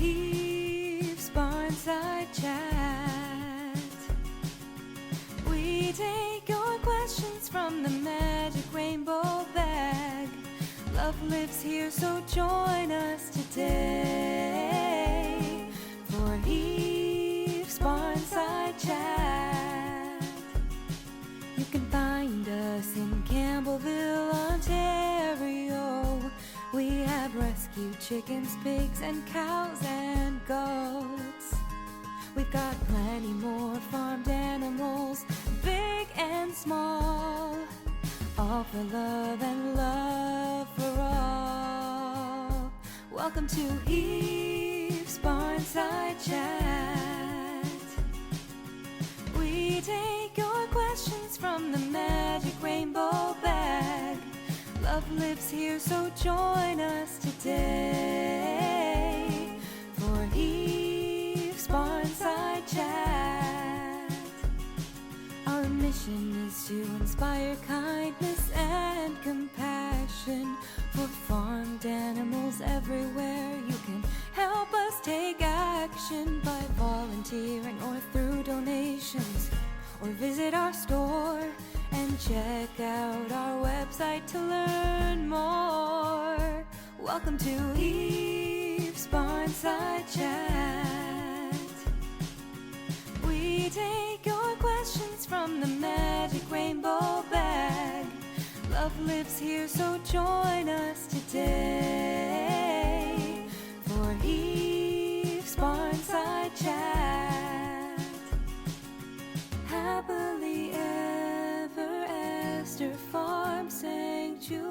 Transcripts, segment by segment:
Heefs Barnside Chat. We take your questions from the magic rainbow bag. Love lives here, so join us today for Heefs Barnside Chat. You can find us in Campbellville, Ontario. We have rescued chickens, pigs, and cows and goats. We've got plenty more farmed animals, big and small, all for love and love for all. Welcome to Heefs Barnside Chat. We take your questions from the magic rainbow bag. Love lives here, so join us today for Heefs Barnside Chat. Our mission is to inspire kindness and compassion for farmed animals everywhere. You can help us take action by volunteering or through donations, or visit our store and check out our website to learn more. Welcome to Heefs Barnside Chat. We take your questions from the magic rainbow bag. Love lives here, so join us today for Heefs Barnside Chat. Happily ever, Esther Farm Sanctuary.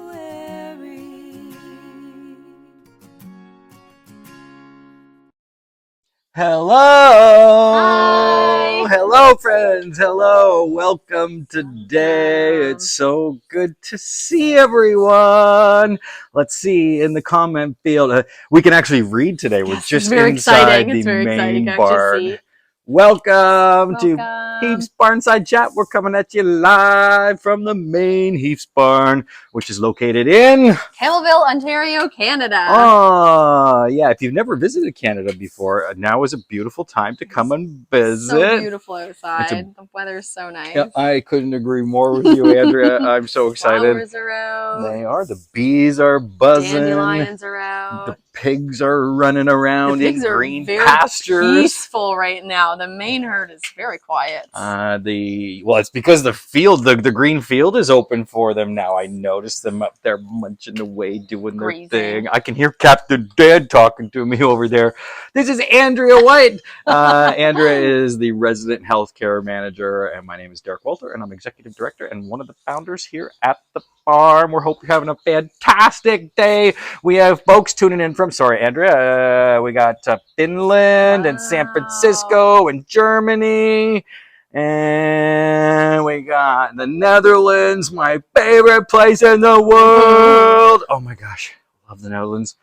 Hello! Hi! Hello, friends! Hello! Welcome today. It's so good to see everyone. Let's see in the comment field. We can actually read today. We're just inside the main barn. Welcome to Heefs Barnside Chat. We're coming at you live from the main Heefs barn, which is located in Campbellville, Ontario, Canada. Oh, yeah. If you've never visited Canada before, now is a beautiful time to come and visit. So beautiful outside. The weather's so nice. Yeah, I couldn't agree more with you, Andrea. I'm so excited. Flowers are out. They are. The bees are buzzing. Dandelions are out. The pigs are running around in green pastures. Peaceful right now. The main herd is very quiet. Well, it's because the field, the green field is open for them now. I noticed them up there munching away, doing their thing. I can hear Captain Dad talking to me over there. This is Andrea White. Andrea is the resident healthcare manager, and my name is Derek Walter, and I'm executive director and one of the founders here at the farm. We hope you're having a fantastic day. We have folks tuning in from, Andrea, we got Finland and San Francisco and Germany, and we got the Netherlands, my favorite place in the world. Oh my gosh, love the Netherlands.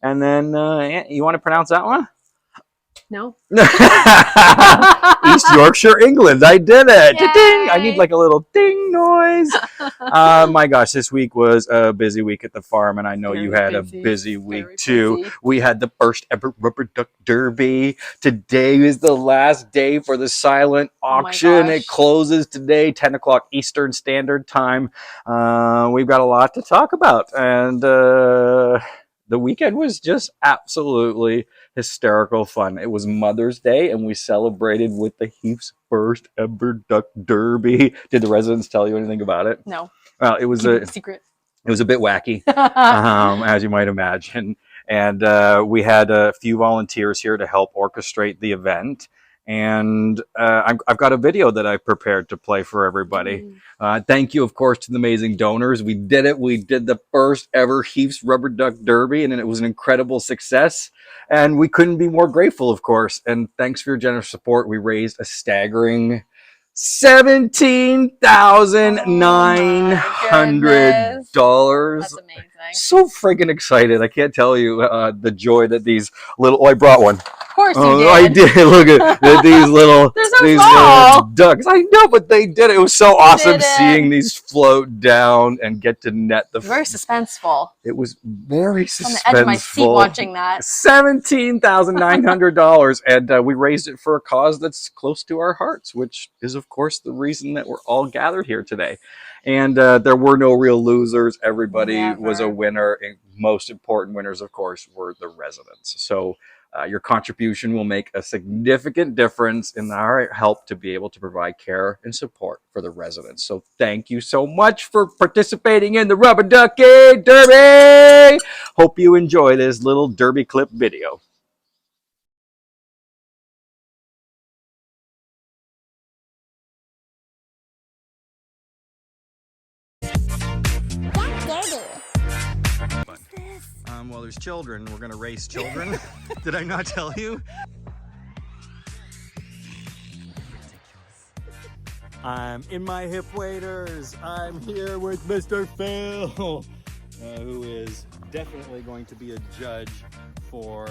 And then, you want to pronounce that one? No. East Yorkshire, England. I did it. Ding! I need like a little ding noise. My gosh, this week was a busy week at the farm, and I know you had a busy week too. We had the first ever Rubber Duck Derby. Today is the last day for the silent auction. It closes today, 10 o'clock Eastern Standard Time. We've got a lot to talk about, and the weekend was just absolutely hysterical fun. It was Mother's Day, and we celebrated with the Heefs' first ever Duck Derby. Did the residents tell you anything about it? No. Well, it was a secret. It was a bit wacky, as you might imagine. And we had a few volunteers here to help orchestrate the event. And I've got a video that I prepared to play for everybody. Thank you, of course, to the amazing donors. We did it. We did the first ever Heefs Rubber Duck Derby, and it was an incredible success. And we couldn't be more grateful, of course. And thanks for your generous support. We raised a staggering $17,900. That's amazing. So friggin' excited. I can't tell you the joy that these little... Oh, I brought one. course you did. I did. Look at these little They're so these small. little ducks. I know, but they did it. It was so awesome did it. seeing these float down and get to net the. Very suspenseful. It was very On suspenseful. the edge of my seat watching that. $17,900, and we raised it for a cause that's close to our hearts, which is, of course, the reason that we're all gathered here today. And there were no real losers. Everybody was a winner. And most important winners, of course, were the residents. So your contribution will make a significant difference in our help to be able to provide care and support for the residents. So thank you so much for participating in the Rubber Duck Derby. Hope you enjoy this little derby clip video. Well, there's children. We're going to race children. Did I not tell you? I'm in my hip waders. I'm here with Mr. Phil, who is definitely going to be a judge for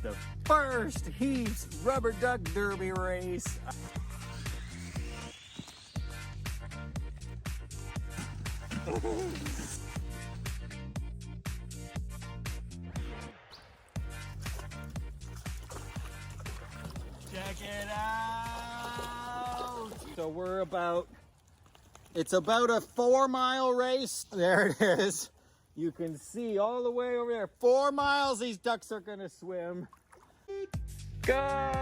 the first Heefs Rubber Duck Derby race. Check it out! So it's about a 4-mile race. There it is. You can see all the way over there. 4 miles these ducks are gonna swim. Go!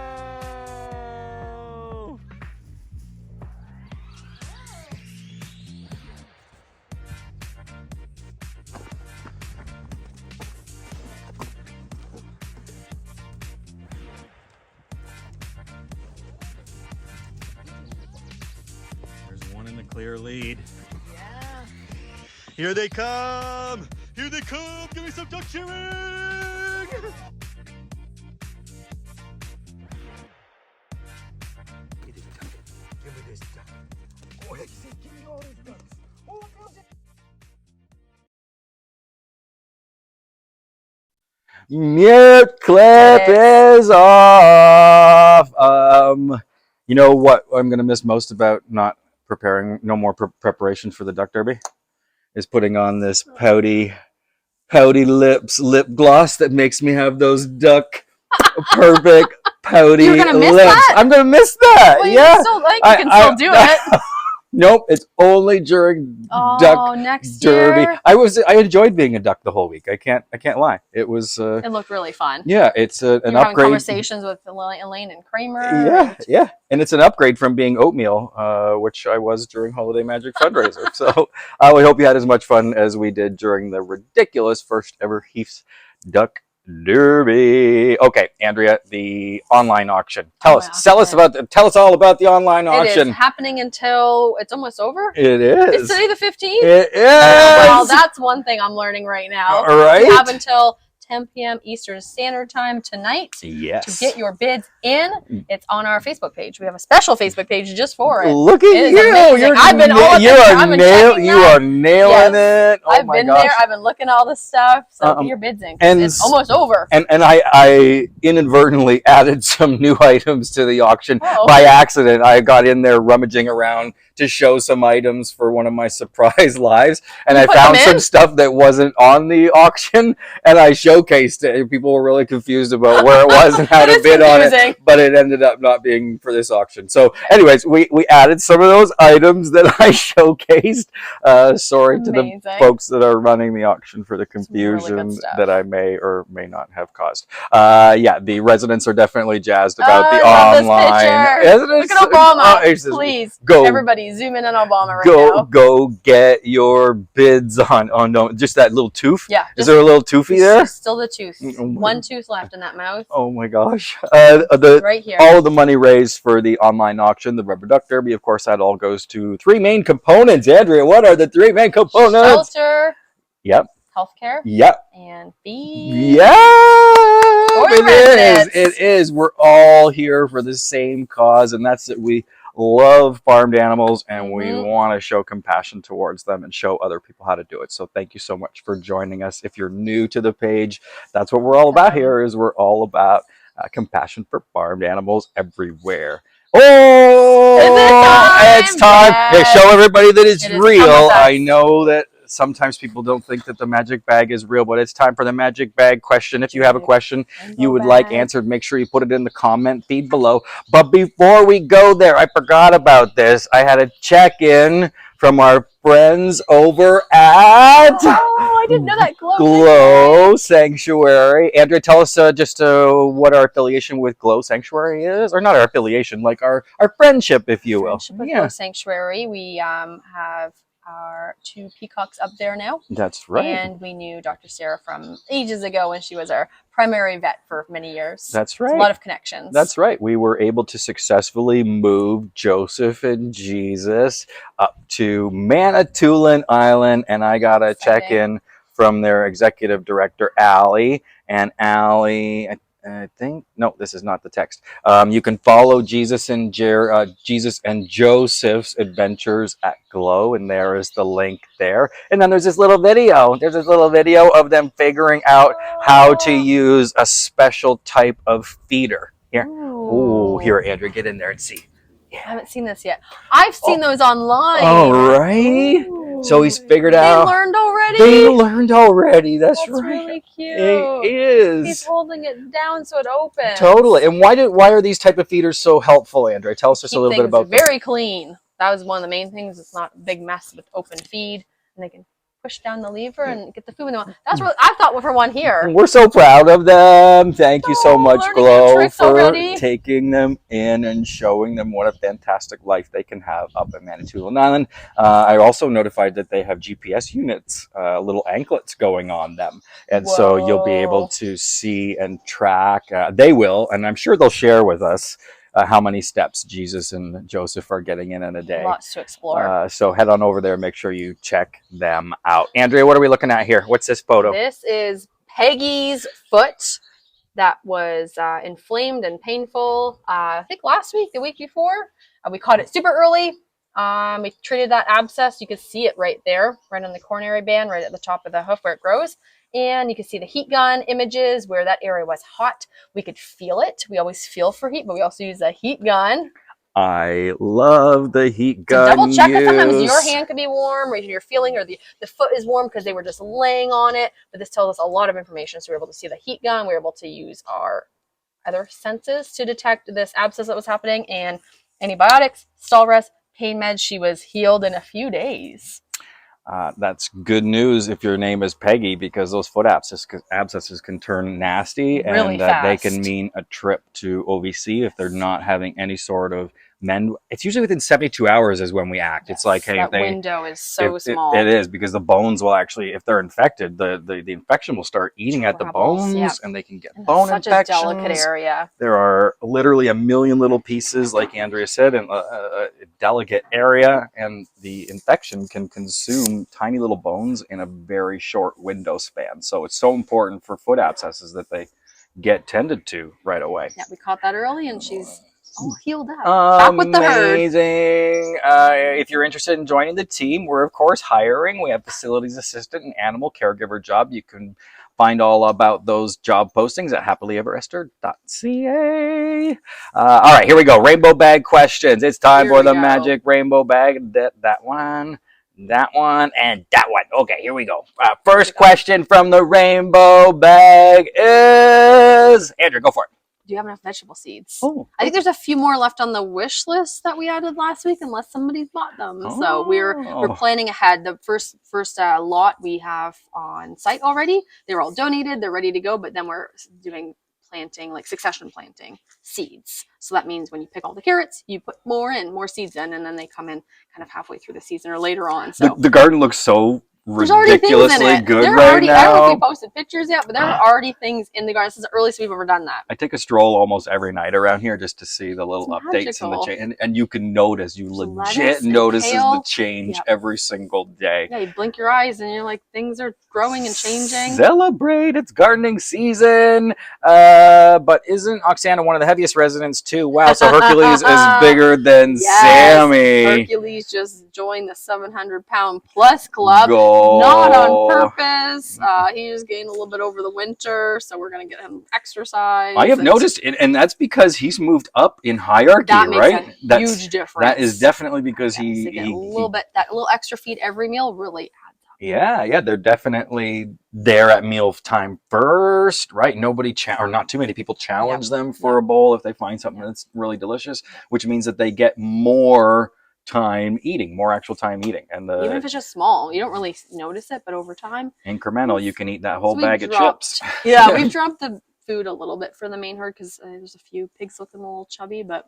Clear lead. Yeah. Here they come! Here they come! Give me some duck cheering! Give me this duck. Oh, heck, give me all these ducks. Oh, mute clip is off. You know what I'm gonna miss most about not preparing, no more preparation for the duck derby, is putting on this pouty lips lip gloss that makes me have those duck perfect pouty You're gonna miss lips. that? I'm gonna miss that. Well, Yeah, you can still do it. Nope, it's only during duck next derby. year. I enjoyed being a duck the whole week. I can't lie. It was. It looked really fun. Yeah, it's an having upgrade. Conversations with Elaine and Kramer. Yeah, and it's an upgrade from being oatmeal, which I was during Holiday Magic fundraiser. So we hope you had as much fun as we did during the ridiculous first ever Heefs Duck Derby. Okay, Andrea, the online auction. Tell us all about the online auction. It is happening until it's almost over. It is. It's today the 15th. It is. Well, that's one thing I'm learning right now. All right. You have until 10 p.m. Eastern Standard Time tonight to get your bids in. It's on our Facebook page. We have a special Facebook page just for it. Look at you! You are nailing it. Oh I've been there. I've been looking at all this stuff. So get your bids in. And it's almost over. And I inadvertently added some new items to the auction by accident. I got in there rummaging around to show some items for one of my surprise lives, and I found some stuff that wasn't on the auction, and I showcased it. People were really confused about where it was and how to bid on it, but it ended up not being for this auction. So anyways, we added some of those items that I showcased. Sorry to the folks that are running the auction for the confusion really that I may or may not have caused. Yeah, the residents are definitely jazzed about the online. Look at Obama. Please, everybody zoom in on Obama right now. Go get your bids on just that little tooth. Yeah. Is there a little toothy there? Still the tooth. One tooth left in that mouth. Oh my gosh. Right here. All of the money raised for the online auction, the Rubber Duck Derby, of course, that all goes to 3 main components. Andrea, what are the 3 main components? Shelter. Yep. Healthcare. Yep. And feed. Yeah. It is. We're all here for the same cause, and that's that we love farmed animals, and we want to show compassion towards them and show other people how to do it. So thank you so much for joining us. If you're new to the page, that's what we're all about here. Is we're all about compassion for farmed animals everywhere. Oh, it's time. Yes. Yeah, show everybody that it's It is real. come with us. I know that sometimes people don't think that the magic bag is real, but it's time for the magic bag question. If you have a question you would like answered, make sure you put it in the comment feed below. But before we go there, I forgot about this. I had a check-in from our friends over at Oh, I didn't know that. Glow Sanctuary. Andrea, tell us just what our affiliation with Glow Sanctuary is, or not our affiliation, like our friendship, if you will. Friendship with Glow Sanctuary. We have our 2 peacocks up there now. That's right. And we knew Dr. Sarah from ages ago when she was our primary vet for many years. That's right. It's a lot of connections. That's right. We were able to successfully move Joseph and Jesus up to Manitoulin Island, and I got a check-in from their executive director, Allie. And Allie, I think, no, this is not the text. You can follow Jesus and Joseph's adventures at Glow, and there is the link there. And then there's this little video. There's this little video of them figuring out how to use a special type of feeder. Here, ooh, here, Andrea, get in there and see. Yeah. I haven't seen this yet. I've seen those online. All right. Ooh. So he's figured out. They learned already. They learned already. That's right. That's really cute. It is. He's holding it down so it opens. Totally. And why are these type of feeders so helpful, Andrea? Tell us just a little bit about them. Very clean. That was one of the main things. It's not a big mess with open feed, and they can push down the lever and get the food in the mouth. That's what I thought for one here. We're so proud of them. Thank you so much, Glow, for taking them in and showing them what a fantastic life they can have up at Manitoulin Island. I also notified that they have GPS units, little anklets going on them. And so you'll be able to see and track. They will, and I'm sure they'll share with us how many steps Jesus and Joseph are getting in a day. Lots to explore. So head on over there. Make sure you check them out. Andrea, what are we looking at here? What's this photo? This is Peggy's foot that was inflamed and painful. I think last week, the week before. We caught it super early. We treated that abscess. You could see it right there, right on the coronary band, right at the top of the hoof where it grows. And you can see the heat gun images where that area was hot. We could feel it. We always feel for heat, but we also use a heat gun. I love the heat gun. Double check that sometimes your hand could be warm, or you're feeling, or the foot is warm because they were just laying on it. But this tells us a lot of information. So we're able to see the heat gun. We're able to use our other senses to detect this abscess that was happening, and antibiotics, stall rest, pain meds. She was healed in a few days. That's good news if your name is Peggy, because those foot abscesses can turn nasty, really and they can mean a trip to OVC if they're not having any sort of mend. It's usually within 72 hours is when we act. Yes, it's like, hey, that window is so small. It is, because the bones will actually, if they're infected, the infection will start eating at the bones, and they can get bone infections. Such a delicate area. There are literally a million little pieces, like Andrea said, in a delicate area, and the infection can consume tiny little bones in a very short window span. So it's so important for foot abscesses that they get tended to right away. Yeah, we caught that early, and she's all healed up. Back with the herd. Amazing. If you're interested in joining the team, we're of course hiring. We have facilities assistant and animal caregiver job. You can find all about those job postings at happilyeveresther.ca. All right, here we go. Rainbow bag questions. It's time for the magic rainbow bag. That one, and that one. Okay, here we go. First question from the rainbow bag is... Andrew, go for it. Do you have enough vegetable seeds? Oh, I think there's a few more left on the wish list that we added last week, unless somebody's bought them. So we're planning ahead. The first lot we have on site already. They were all donated. They're ready to go. But then we're doing planting, like succession planting seeds. So that means when you pick all the carrots, you put more seeds in, and then they come in kind of halfway through the season or later on. So the garden looks so ridiculously good right now. I don't know if we posted pictures yet, but there are already things in the garden. This is the earliest we've ever done that. I take a stroll almost every night around here just to see the little updates in the change, and you can notice, legit notices the change every single day. Yeah, you blink your eyes and you're like, things are growing and changing. Celebrate, it's gardening season. But isn't Oksana one of the heaviest residents too? Wow, so Hercules is bigger than Sammy. Hercules just joined the 700-pound plus club. Not on purpose. He just gained a little bit over the winter, so we're going to get him exercise. I have noticed, and that's because he's moved up in hierarchy, that makes right? a huge difference. That is definitely because so get a little bit, that little extra feed every meal really adds up. Yeah, they're definitely there at meal time first, right? Nobody or not too many people challenge them for a bowl if they find something that's really delicious, which means that they get more time eating, more actual time eating. And even if it's just small, you don't really notice it, but over time, incremental, you can eat that whole bag of chips. Yeah, we've dropped the food a little bit for the main herd because there's a few pigs looking a little chubby, but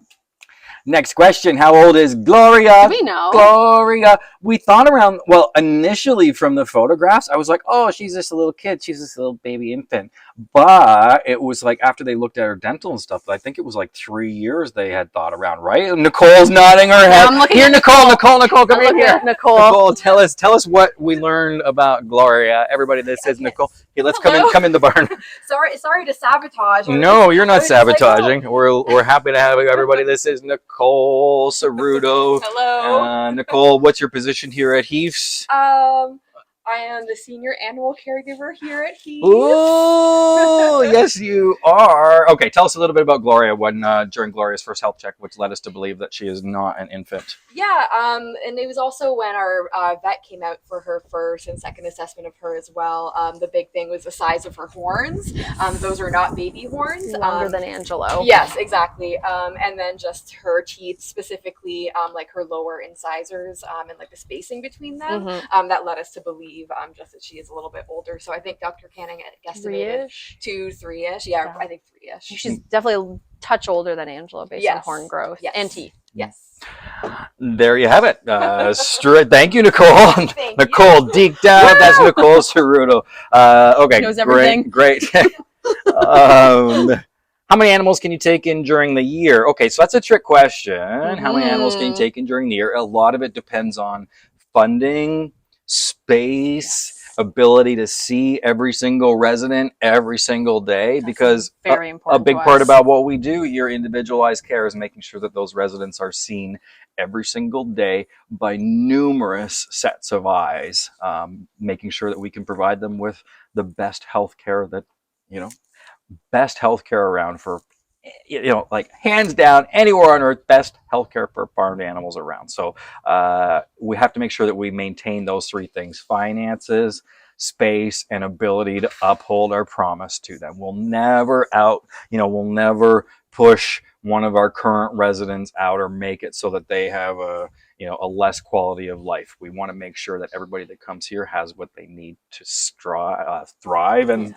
next question. How old is Gloria? Do we know? Gloria. We thought around, well, initially from the photographs, I was like, oh, she's just a little kid. She's just a little baby infant. But it was like after they looked at her dental and stuff, I think it was like 3 years they had thought around, right? Nicole's nodding her head. I'm looking here, at Nicole, come in here. Nicole, tell us what we learned about Gloria. Everybody that says Nicole. Hey, let's come in the barn. sorry to sabotage. No, you're not sabotaging. Like, oh. We're happy to have everybody. This is Nicole Ceruto. Hello. Nicole, what's your position here at Heefs? I am the senior animal caregiver here at Heefs. Oh, yes, you are. Okay, tell us a little bit about Gloria when during Gloria's first health check, which led us to believe that she is not an infant. Yeah, and it was also when our vet came out for her first and second assessment of her as well. The big thing was the size of her horns. Those are not baby horns. Longer than Angelo. Yes, exactly. And then just her teeth, specifically like her lower incisors and like the spacing between them, that led us to believe just that she is a little bit older. So I think Dr. Canning guesstimated 2-3-ish. Yeah, I think 3-ish. She's definitely a touch older than Angelo based on horn growth and teeth. Yes. There you have it. Thank you, Nicole. Nicole, deep down, that's Nicole Ceruto. Okay, knows everything. Great. How many animals can you take in during the year? Okay, so that's a trick question. How many animals can you take in during the year? A lot of it depends on funding, space, ability to see every single resident every single day. That's because very important. A big part about what we do, your individualized care, is making sure that those residents are seen every single day by numerous sets of eyes, making sure that we can provide them with the best health care that, best health care around for, like hands down, anywhere on earth, best healthcare for farmed animals around. So we have to make sure that we maintain those three things: finances, space, and ability to uphold our promise to them. We'll never we'll never push one of our current residents out or make it so that they have a less quality of life. We want to make sure that everybody that comes here has what they need to thrive and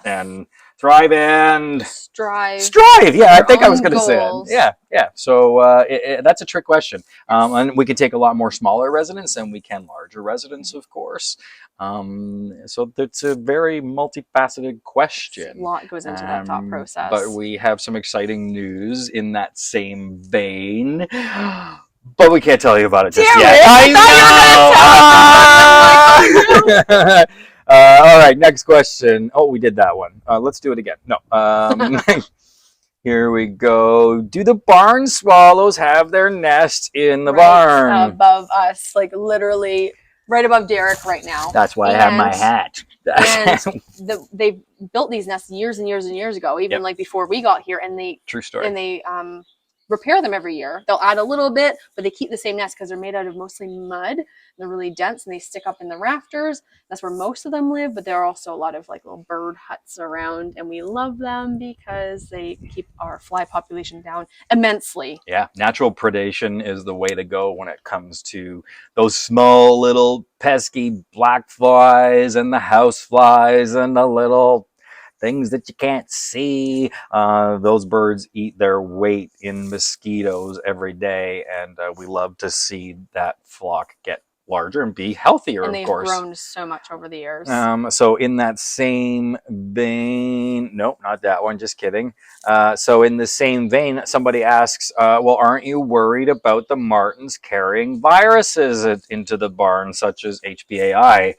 strive. Yeah, I think I was going to say it. Yeah. So that's a trick question. And we can take a lot more smaller residents than we can larger residents, of course. So it's a very multifaceted question. A lot goes into that thought process. But we have some exciting news in that same vein. But we can't tell you about it just yet. I know! All right, next question. Oh, we did that one. Let's do it again. No. Here we go. Do the barn swallows have their nest in the barn? Above us, like literally right above Derek right now. That's why I have my hat. And they built these nests years and years and years ago, even like before we got here. And true story. And they repair them every year. They'll add a little bit, but they keep the same nest because they're made out of mostly mud. They're really dense and they stick up in the rafters. That's where most of them live, but there are also a lot of like little bird huts around, and we love them because they keep our fly population down immensely. Yeah, natural predation is the way to go when it comes to those small little pesky black flies and the house flies and the little things that you can't see. Those birds eat their weight in mosquitoes every day, and we love to see that flock get larger and be healthier, and of course. They've grown so much over the years. So in that same vein, nope, not that one, just kidding. So in the same vein, somebody asks, well, aren't you worried about the martins carrying viruses into the barn, such as HPAI?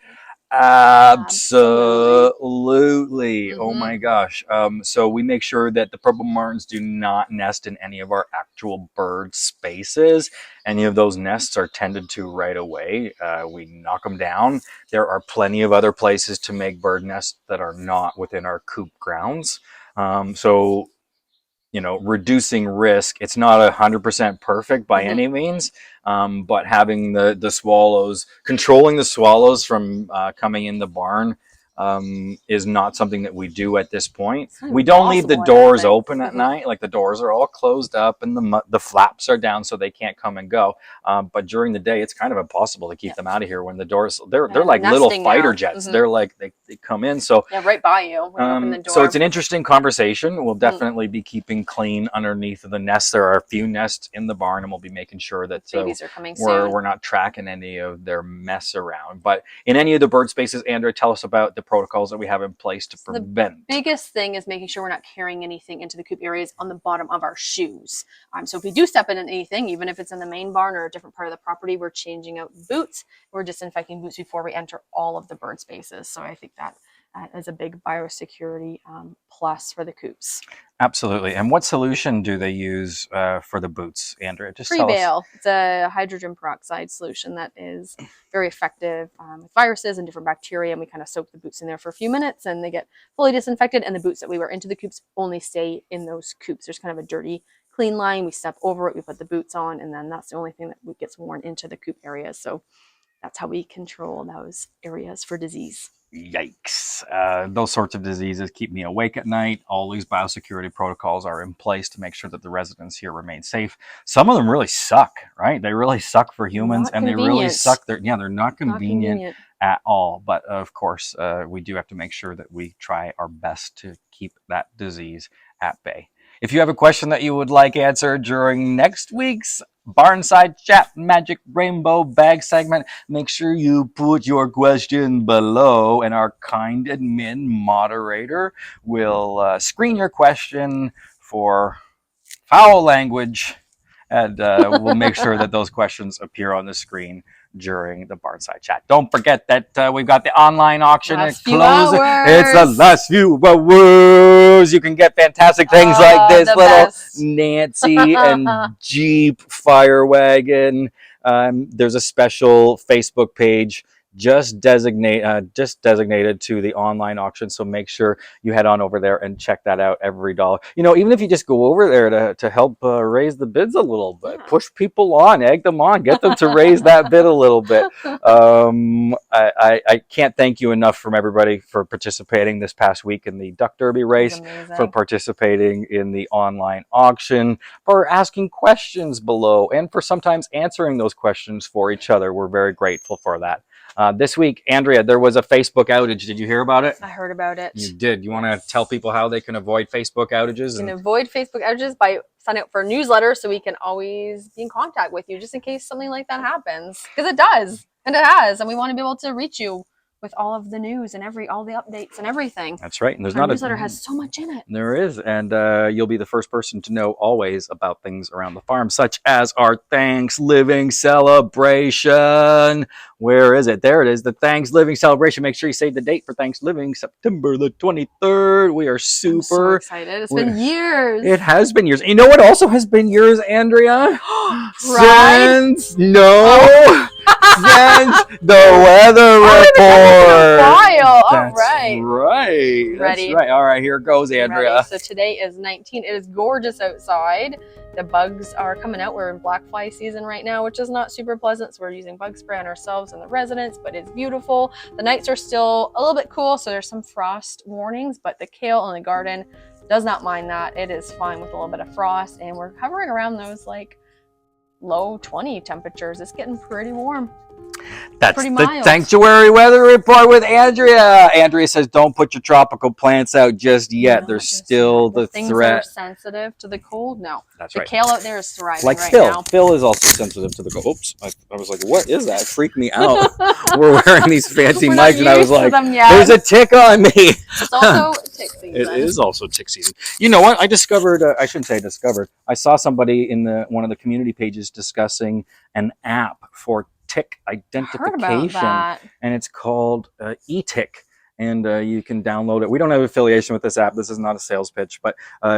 Absolutely. Oh Mhm. my gosh. So we make sure that the purple martins do not nest in any of our actual bird spaces. Any of those nests are tended to right away. We knock them down. There are plenty of other places to make bird nests that are not within our coop grounds. So reducing risk. It's not 100% perfect by any means, but having the swallows, controlling the swallows from coming in the barn, is not something that we do at this point. not We don't leave the impossible, I don't doors think. open at night. Like the doors are all closed up and the flaps are down so they can't come and go. But during the day, it's kind of impossible to keep them out of here when the doors. They're like little nesting fighter now. jets. They're like they come in. So Yeah, right by you when you open the door. so it's an interesting conversation. We'll definitely be keeping clean underneath of the nests. There are a few nests in the barn, and we'll be making sure that babies are coming soon. we're not tracking any of their mess around. But in any of the bird spaces, Andrea, tell us about the protocols that we have in place to prevent. Biggest thing is making sure we're not carrying anything into the coop areas on the bottom of our shoes. So if we do step in anything, even if it's in the main barn or a different part of the property, we're changing out boots. We're disinfecting boots before we enter all of the bird spaces. So I think that is a big biosecurity plus for the coops. Absolutely. And what solution do they use for the boots, Andrea? Just tell us. Prevail. It's a hydrogen peroxide solution that is very effective with viruses and different bacteria. And we kind of soak the boots in there for a few minutes and they get fully disinfected. And the boots that we wear into the coops only stay in those coops. There's kind of a dirty, clean line. We step over it, we put the boots on, and then that's the only thing that gets worn into the coop areas. So that's how we control those areas for disease. Yikes. Those sorts of diseases keep me awake at night. All these biosecurity protocols are in place to make sure that the residents here remain safe. Some of them really suck, right? They really suck for humans, and they really suck. They're not convenient at all. But of course, we do have to make sure that we try our best to keep that disease at bay. If you have a question that you would like answered during next week's Barnside Chat Magic Rainbow Bag segment, make sure you put your question below, and our kind admin moderator will screen your question for foul language, and we'll make sure that those questions appear on the screen during the Barnside Chat. Don't forget that we've got the online auction. It's the last few hours. You can get fantastic things like this little best Nancy and Jeep fire wagon. There's a special Facebook page just designated to the online auction, so make sure you head on over there and check that out. Every dollar, even if you just go over there to help raise the bids a little bit, push people on, egg them on, get them to raise that bid a little bit. I can't thank you enough from everybody for participating this past week in the Duck Derby race, for participating in the online auction, for asking questions below, and for sometimes answering those questions for each other. We're very grateful for that. This week, Andrea, there was a Facebook outage. Did you hear about it? I heard about it. You did. You want to tell people how they can avoid Facebook outages? You can avoid Facebook outages by signing up for a newsletter so we can always be in contact with you just in case something like that happens. Because it does. And it has. And we want to be able to reach you with all of the news and all the updates and everything. That's right. And there's Our newsletter has so much in it. There is. And you'll be the first person to know always about things around the farm, such as our Thanksgiving celebration. Where is it? There it is. The Thanksgiving celebration. Make sure you save the date for Thanksgiving, September the 23rd. We are super I'm so excited. It's been years. It has been years. You know what also has been years, Andrea? Right? Since the weather report. All right. Right. Ready? That's right. All right, here goes, Andrea. Ready. So today is 19. It is gorgeous outside. The bugs are coming out. We're in black fly season right now, which is not super pleasant. So we're using bug spray on ourselves and the residents, but it's beautiful. The nights are still a little bit cool, so there's some frost warnings, but the kale in the garden does not mind that. It is fine with a little bit of frost, and we're hovering around those like low 20 temperatures. It's getting pretty warm. That's pretty the mild. Sanctuary Weather Report with Andrea. Andrea says don't put your tropical plants out just yet. There's still the things threat. that are sensitive to the cold. No, that's the right. kale out there is thriving like right Phil. now. Phil is also sensitive to the cold. Oops, I was like, what is that? It freaked me out. We're wearing these fancy mics, and I was like, there's a tick on me. It's also tick season. It is also tick season. You know what? I discovered. I shouldn't say discovered. I saw somebody in one of the community pages discussing an app for tick Heard about identification, that. and it's called e-tick. And you can download it. We don't have affiliation with this app. This is not a sales pitch, but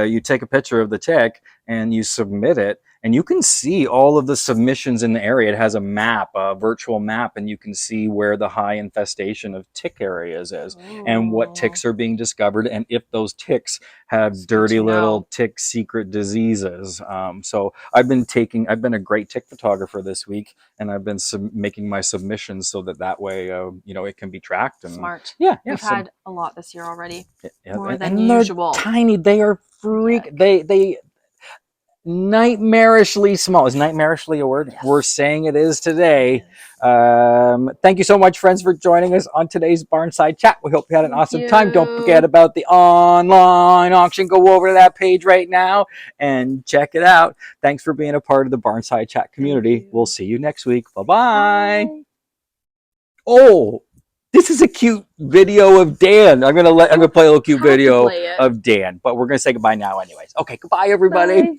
you take a picture of the tick and you submit it, and you can see all of the submissions in the area. It has a map, a virtual map, and you can see where the high infestation of tick areas is and what ticks are being discovered, and if those ticks have dirty little tick secret diseases. So I've been a great tick photographer this week, and I've been making my submissions so that way, it can be tracked. And Smart. Yeah. We've had a lot this year already. Yeah, More and than they're usual. tiny. They are freak. They nightmarishly small. Is nightmarishly a word? Yes. We're saying it is today. Thank you so much, friends, for joining us on today's Barnside Chat. We hope you had an awesome time. Don't forget about the online auction. Go over to that page right now and check it out. Thanks for being a part of the Barnside Chat community. We'll see you next week. Bye-bye. Bye. Oh, this is a cute video of Dan. I'm gonna play a little cute video of Dan, but we're gonna say goodbye now anyways. Okay, goodbye everybody. Bye.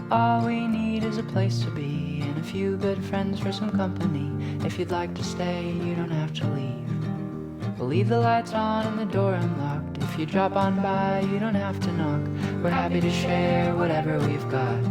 All we need is a place to be and a few good friends for some company. If you'd like to stay, you don't have to leave. We'll leave the lights on and the door unlocked. If you drop on by, you don't have to knock. We're happy to share whatever we've got.